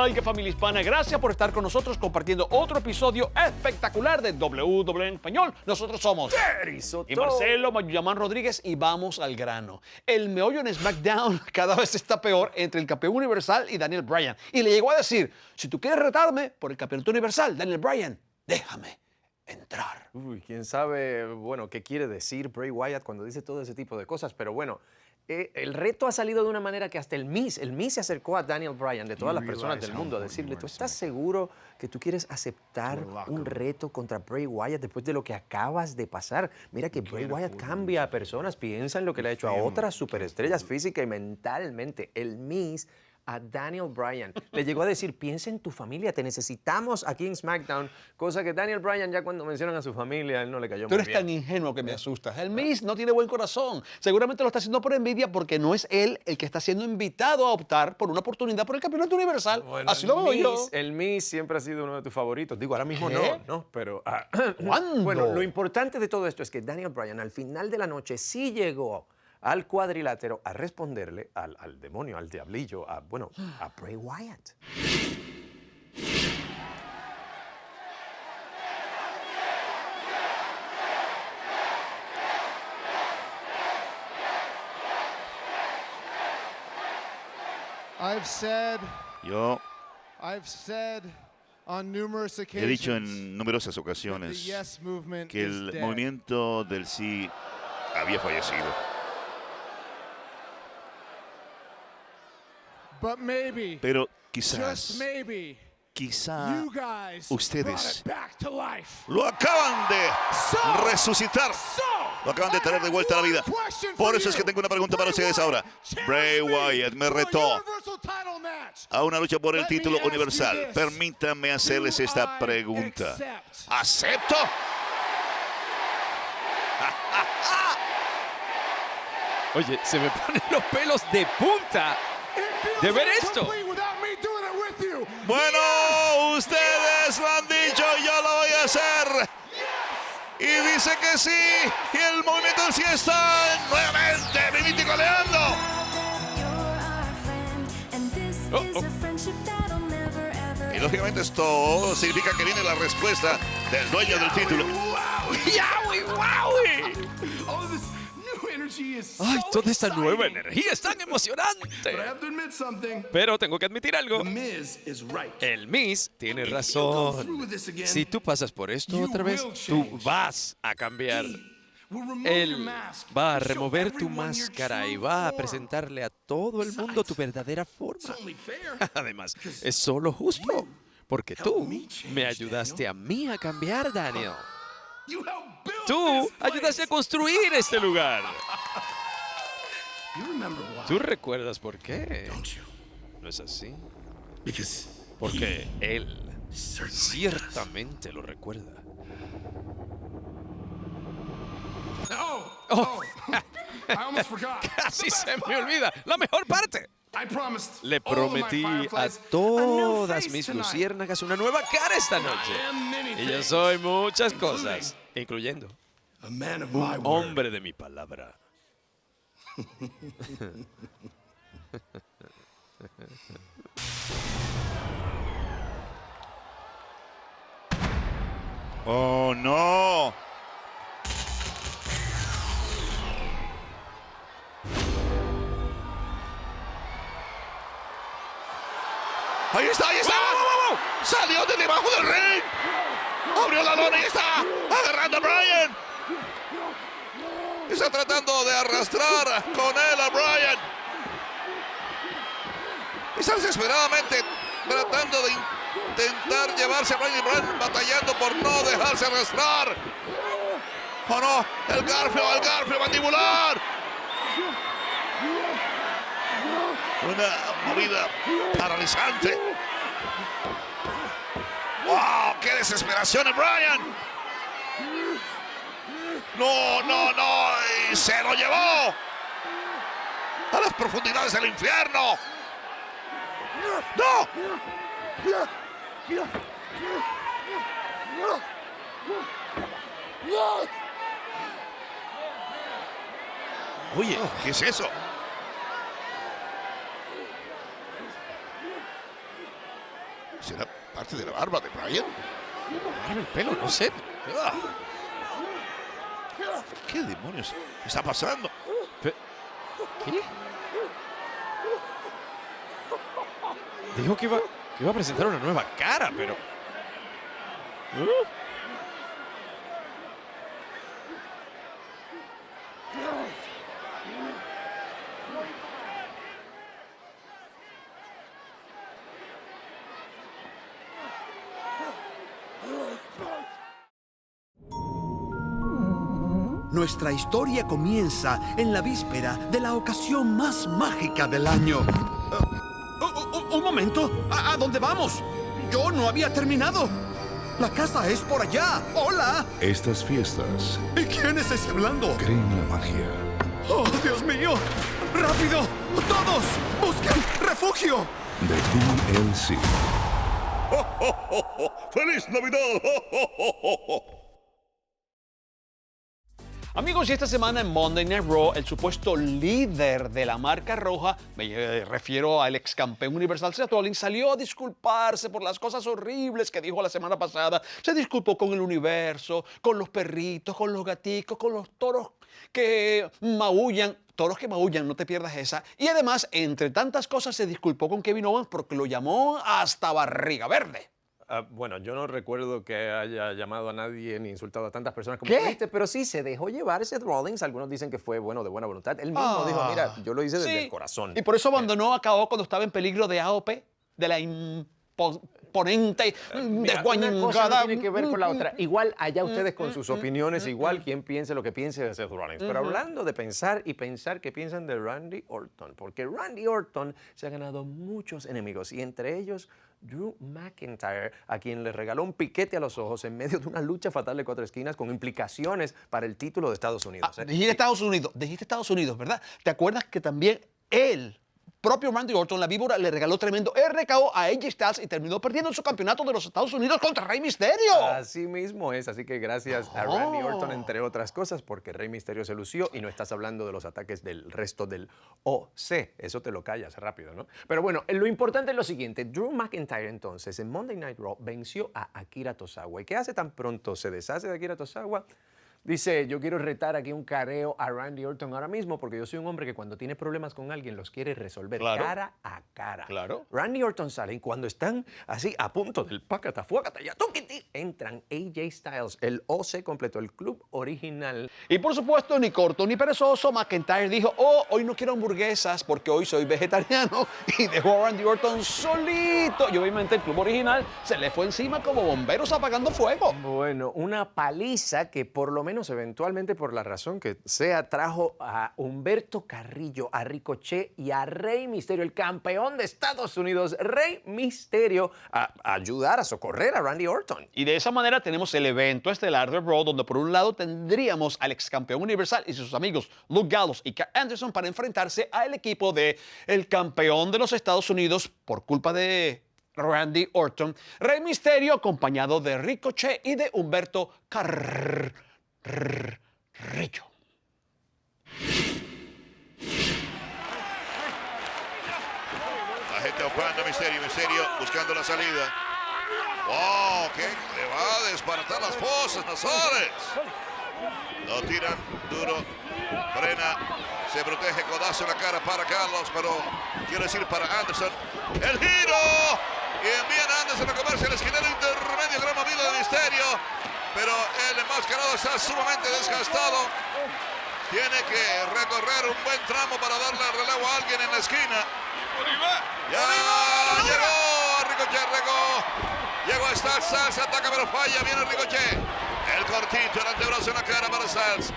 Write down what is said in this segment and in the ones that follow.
Ay, qué familia hispana. Gracias por estar con nosotros compartiendo otro episodio espectacular de WWE en español. Nosotros somos Jerry Soto y Marcelo Mayuyamán Rodríguez y vamos al grano. El meollo en SmackDown cada vez está peor entre el campeón universal y Daniel Bryan. Y le llegó a decir, si tú quieres retarme por el campeonato universal, Daniel Bryan, déjame entrar. Uy, quién sabe, bueno, qué quiere decir Bray Wyatt cuando dice todo ese tipo de cosas, pero bueno, el reto ha salido de una manera que hasta el Miz se acercó a Daniel Bryan, de todas las personas del mundo, a decirle, ¿tú estás seguro que tú quieres aceptar un reto contra Bray Wyatt después de lo que acabas de pasar? Mira que Bray Wyatt cambia a personas, piensa en lo que le ha hecho a otras superestrellas física y mentalmente. El Miz a Daniel Bryan le llegó a decir, piensa en tu familia, te necesitamos aquí en SmackDown, cosa que Daniel Bryan ya cuando mencionan a su familia, él no le cayó Tú muy eres bien. tan ingenuo que me asustas. El Miz no tiene buen corazón. Seguramente lo está haciendo por envidia porque no es él el que está siendo invitado a optar por una oportunidad por el campeonato universal. Bueno, Así lo veo yo. El Miz siempre ha sido uno de tus favoritos. Digo, ahora mismo ¿Qué? no, pero... ¿Cuándo? Bueno, lo importante de todo esto es que Daniel Bryan al final de la noche sí llegó al cuadrilátero a responderle al demonio, al diablillo, a Bray Wyatt. Yo he dicho en numerosas ocasiones que el movimiento del sí había fallecido. Pero quizá ustedes lo acaban de resucitar, lo acaban de traer de vuelta a la vida. Por eso es que tengo una pregunta para ustedes ahora. Bray Wyatt me retó a una lucha por el título universal. Permítanme hacerles esta pregunta. ¿Acepto? Oye, se me ponen los pelos de punta de ver esto. Bueno, ustedes lo han dicho, yo lo voy a hacer. Y dice que sí, y el movimiento sí está nuevamente vivito y coleando. Y lógicamente esto significa que viene la respuesta del dueño del título. Ay, toda esta nueva energía es tan emocionante. Pero tengo que admitir algo. El Miz tiene razón. Si tú pasas por esto otra vez, tú vas a cambiar. Él va a remover tu máscara y va a presentarle a todo el mundo tu verdadera forma. Además, es solo justo, porque tú me ayudaste a mí a cambiar, Daniel. Tú ayudaste a construir este lugar. ¿Tú recuerdas por qué? ¿No es así? Porque él ciertamente lo recuerda. Casi se me olvida. La mejor parte. Le prometí a todas mis luciérnagas una nueva cara esta noche. Y yo soy muchas cosas, incluyendo un hombre de mi palabra. ¡Oh, no! ¡Ahí está, ahí está! ¡Salió de debajo del ring! ¡Abrió la lona y está agarrando a Bryan! Está tratando de arrastrar con él a Bryan. Está desesperadamente tratando de intentar llevarse a Bryan y Bryan batallando por no dejarse arrastrar. ¡Oh no! ¡El garfio mandibular! Una movida paralizante. ¡Wow! ¡Qué desesperación de Bryan! ¡No, no, no! ¡Y se lo llevó a las profundidades del infierno! ¡No! Oye, ¿qué es eso? ¿Será parte de la barba de Bryan? Barba el pelo, no sé. ¿Qué demonios está pasando? ¿Qué? Dijo que iba a presentar una nueva cara, pero... Nuestra historia comienza en la víspera de la ocasión más mágica del año. Un momento, ¿a dónde vamos? Yo no había terminado. La casa es por allá. ¡Hola! Estas fiestas ¿Y quién es ese hablando? creen la magia. ¡Oh, Dios mío! ¡Rápido! ¡Todos! ¡Busquen refugio! De TLC. ¡Feliz Navidad! Amigos, y esta semana en Monday Night Raw, el supuesto líder de la marca roja, me refiero al ex campeón universal Seth Rollins, salió a disculparse por las cosas horribles que dijo la semana pasada. Se disculpó con el universo, con los perritos, con los gaticos, con los toros que maullan. Toros que maullan, no te pierdas esa. Y además, entre tantas cosas, se disculpó con Kevin Owens porque lo llamó hasta barriga verde. Bueno, yo no recuerdo que haya llamado a nadie ni insultado a tantas personas como ¿Qué? tú dijiste, pero sí se dejó llevar Seth Rollins. Algunos dicen que fue bueno de buena voluntad. Él mismo dijo, mira, yo lo hice desde el corazón. Y por eso abandonó a KO cuando estaba en peligro de AOP, de la imponente Mira, una cosa no tiene que ver con la otra. Igual allá ustedes con sus opiniones, igual quien piense lo que piense de Seth Rollins. Pero hablando de pensar y pensar, ¿qué piensan de Randy Orton? Porque Randy Orton se ha ganado muchos enemigos y entre ellos Drew McIntyre, a quien le regaló un piquete a los ojos en medio de una lucha fatal de 4 esquinas con implicaciones para el título de Estados Unidos. Dijiste Estados Unidos, ¿verdad? ¿Te acuerdas que también él, propio Randy Orton, la víbora, le regaló tremendo RKO a AJ Styles y terminó perdiendo su campeonato de los Estados Unidos contra Rey Mysterio? Así mismo es, así que gracias a Randy Orton, entre otras cosas, porque Rey Mysterio se lució y no estás hablando de los ataques del resto del OC. Eso te lo callas rápido, ¿no? Pero bueno, lo importante es lo siguiente. Drew McIntyre, entonces, en Monday Night Raw, venció a Akira Tozawa. ¿Y qué hace tan pronto? Se deshace de Akira Tozawa. Dice, yo quiero retar aquí un careo a Randy Orton ahora mismo porque yo soy un hombre que cuando tiene problemas con alguien los quiere resolver cara a cara. Claro. Randy Orton sale y cuando están así a punto del pácata, fuácata, ya tuquiti, entran AJ Styles, el OC completo, el club original. Y por supuesto, ni corto ni perezoso, McIntyre dijo, hoy no quiero hamburguesas porque hoy soy vegetariano y dejó a Randy Orton solito. Y obviamente el club original se le fue encima como bomberos apagando fuego. Bueno, una paliza que por lo menos eventualmente, por la razón que sea, trajo a Humberto Carrillo, a Ricochet y a Rey Mysterio, el campeón de Estados Unidos, Rey Mysterio, a ayudar a socorrer a Randy Orton. Y de esa manera tenemos el evento estelar de Raw, donde por un lado tendríamos al ex campeón universal y sus amigos Luke Gallows y Karl Anderson para enfrentarse al equipo de el campeón de los Estados Unidos por culpa de Randy Orton, Rey Mysterio, acompañado de Ricochet y de Humberto Carrillo. La gente ocupando Mysterio buscando la salida. ¡Wow! ¿Qué? Le va a desbaratar las fosas nasales. Lo tiran duro, frena, se protege, codazo en la cara para Carlos, pero quiero decir para Anderson. ¡El giro! Y envían a Anderson a comerse el esquinero intermedio, gran movida de Mysterio. Pero el enmascarado está sumamente desgastado. Tiene que recorrer un buen tramo para darle el relevo a alguien en la esquina. Ya llegó a Ricochet, llegó a Styles, ataca pero falla, viene Ricochet. El cortito, el antebrazo en la cara para Styles.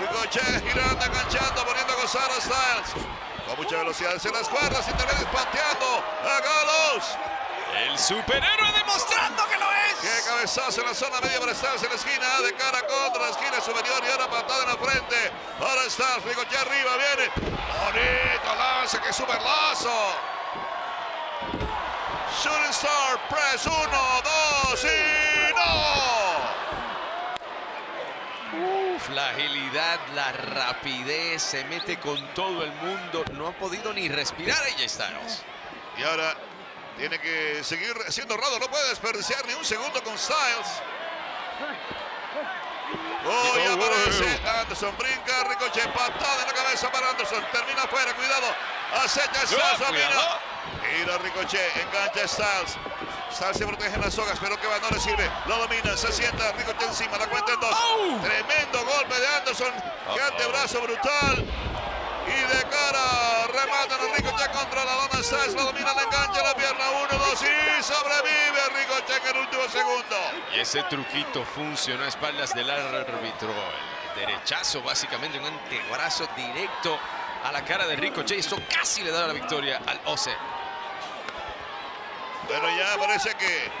Ricochet girando, enganchando, poniendo a gozar a Styles. Con mucha velocidad en las cuerdas, intermedias pateando a Gallows. El superhéroe demostrando que lo es. Qué cabezazo en la zona media para Styles en la esquina, de cara contra la esquina superior y ahora patada en la frente para Styles. Ricochet arriba, viene. Bonito lance, que super lazo. Shooting Star Press, 1, 2 y no. La agilidad, la rapidez, se mete con todo el mundo. No ha podido ni respirar AJ Styles. Y ahora Tiene que seguir siendo honrado, no puede desperdiciar ni un segundo con Styles. Oh, y aparece Anderson, brinca, Ricochet, patada en la cabeza para Anderson, termina afuera, cuidado, acecha Styles, domina. Mira Ricochet, engancha Styles. Styles se protege en las sogas, pero que va, no le sirve. Lo domina, se sienta, Ricochet encima, la cuenta en 2. Tremendo golpe de Anderson, que antebrazo brutal. Y de cara, rematan a Ricochet contra la lona. Styles lo domina, le engancha la pierna. 1, 2 y sobrevive Ricochet en el último segundo. Y ese truquito funcionó a espaldas del árbitro. El derechazo, básicamente un antebrazo directo a la cara de Ricochet. Esto casi le da la victoria al OC. Pero ya parece que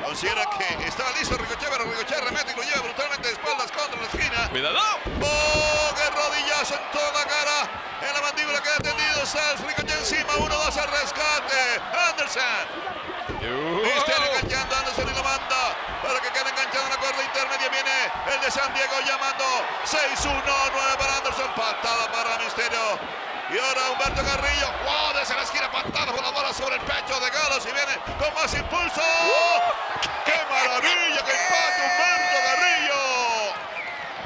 considera que estaba listo Ricochet, pero Ricochet remete y lo lleva brutalmente de espaldas contra la esquina. ¡Cuidado! ¡Oh, qué rodillazo en toda la cara! En la mandíbula queda tendido Styles, Ricochet encima, 1, 2 al rescate. Anderson. Misterio enganchando a Anderson y lo manda para que quede enganchado en la cuerda intermedia. Viene el de San Diego llamando 6-1, 9 para Anderson. Patada para Misterio. Y ahora Humberto Carrillo. ¡Wow! Desde la esquina, patada voladora sobre el pecho de Gallows y viene con más impulso. ¡Qué maravilla! ¡Que impacta Humberto Carrillo!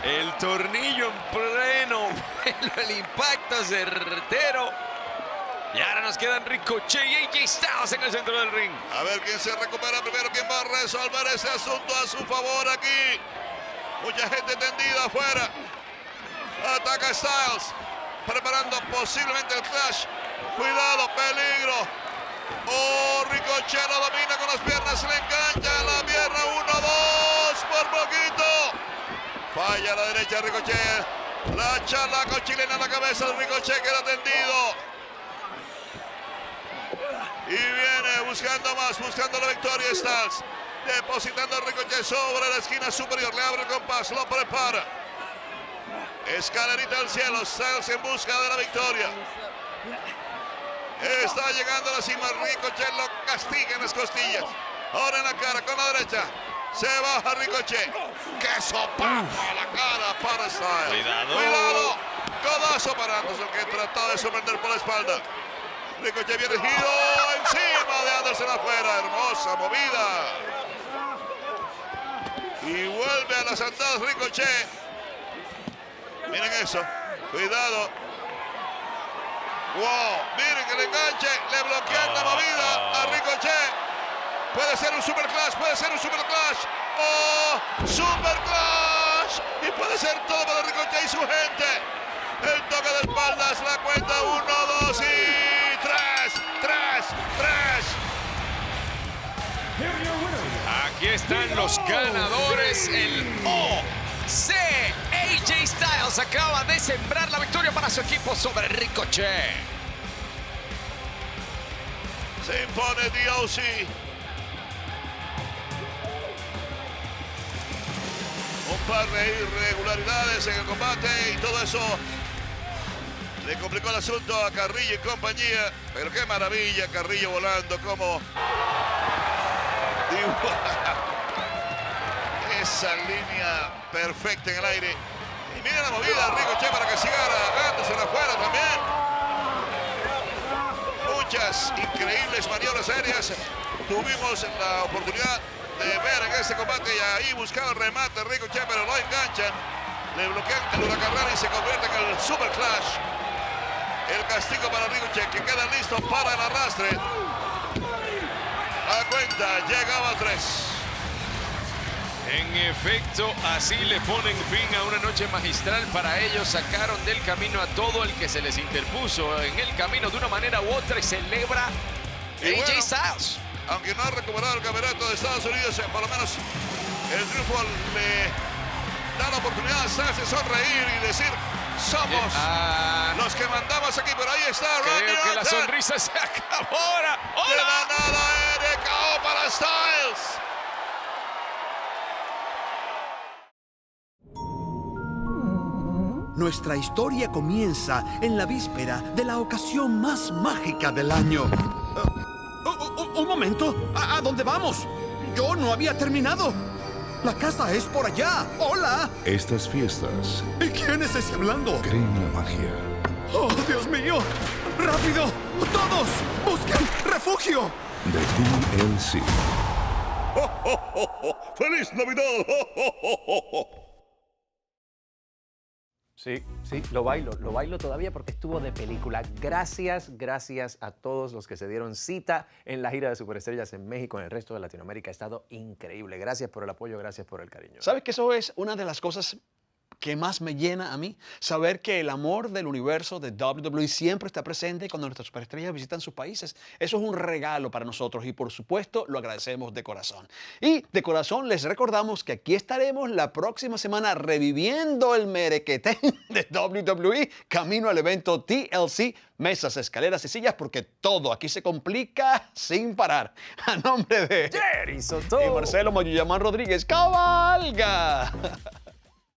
El tornillo en pleno, el impacto certero. Y ahora nos quedan Ricochet y AJ Styles en el centro del ring. A ver quién se recupera primero, quién va a resolver ese asunto a su favor aquí. Mucha gente tendida afuera. Ataca Styles, preparando posiblemente el clash. Cuidado, peligro. Oh, Ricochet lo domina con las piernas, le engancha la pierna. 1, 2, por poquito. Falla a la derecha Ricochet. La chalaco chilena en la cabeza de Ricochet, queda tendido. Y viene buscando más, buscando la victoria Styles. Depositando a Ricochet sobre la esquina superior. Le abre el compás, lo prepara. Escalerita al cielo, Styles en busca de la victoria. Está llegando a la cima, Ricochet lo castiga en las costillas. Ahora en la cara, con la derecha. Se baja Ricochet. ¡Qué sopapo a la cara para Styles! Cuidado. ¡Cuidado! Codazo para Anderson, que trató de sorprender por la espalda. Ricochet viene giro encima de Anderson afuera. Hermosa movida. Y vuelve a las andadas Ricochet. Miren eso. Cuidado. Wow. Miren que el enganche. Le bloquean la movida a Ricochet. Puede ser un super clash. Puede ser un super clash. Oh, super clash. Y puede ser todo para Ricochet y su gente. El toque de espaldas. La cuenta 1, 2 y 3. Aquí están los ganadores. El OC. AJ Styles acaba de sembrar la victoria para su equipo sobre Ricochet. Se impone DOC. Un par de irregularidades en el combate y todo eso le complicó el asunto a Carrillo y compañía. Pero qué maravilla, Carrillo volando como esa línea perfecta en el aire. Y mira la movida de Ricochet para que siga Anderson afuera también. Muchas increíbles maniobras aéreas tuvimos la oportunidad de ver en este combate, y ahí buscaba el remate Ricochet, pero lo enganchan, le bloquean el huracán y se convierte en el super clash. El castigo para Ricochet, que queda listo para el arrastre. La cuenta llegaba a 3. En efecto, así le ponen fin a una noche magistral para ellos. Sacaron del camino a todo el que se les interpuso en el camino de una manera u otra y celebra Y AJ bueno, Styles. aunque no ha recuperado el campeonato de Estados Unidos, por lo menos el triunfo le da la oportunidad a Styles de sonreír y decir: somos los que mandamos aquí. Pero ahí está Randy Creo que la Orton. sonrisa se acabó ahora. De la ¡Hola! nada RKO para Styles. Nuestra historia comienza en la víspera de la ocasión más mágica del año. Un momento. ¿A dónde vamos? Yo no había terminado. La casa es por allá. ¡Hola! Estas fiestas ¿Y quién es ese hablando? creen la magia. ¡Oh, Dios mío! ¡Rápido! ¡Todos! ¡Busquen refugio! de TLC. ¡Feliz Navidad! Sí, lo bailo todavía porque estuvo de película. Gracias a todos los que se dieron cita en la gira de Superestrellas en México, en el resto de Latinoamérica. Ha estado increíble. Gracias por el apoyo, gracias por el cariño. ¿Sabes que eso es una de las cosas que más me llena a mí? Saber que el amor del universo de WWE siempre está presente cuando nuestras superestrellas visitan sus países. Eso es un regalo para nosotros y por supuesto lo agradecemos de corazón. Y de corazón les recordamos que aquí estaremos la próxima semana reviviendo el merequetén de WWE camino al evento TLC, mesas, escaleras y sillas, porque todo aquí se complica sin parar. A nombre de Jerry Soto y Marcelo Mayuyamán Rodríguez, ¡cabalga!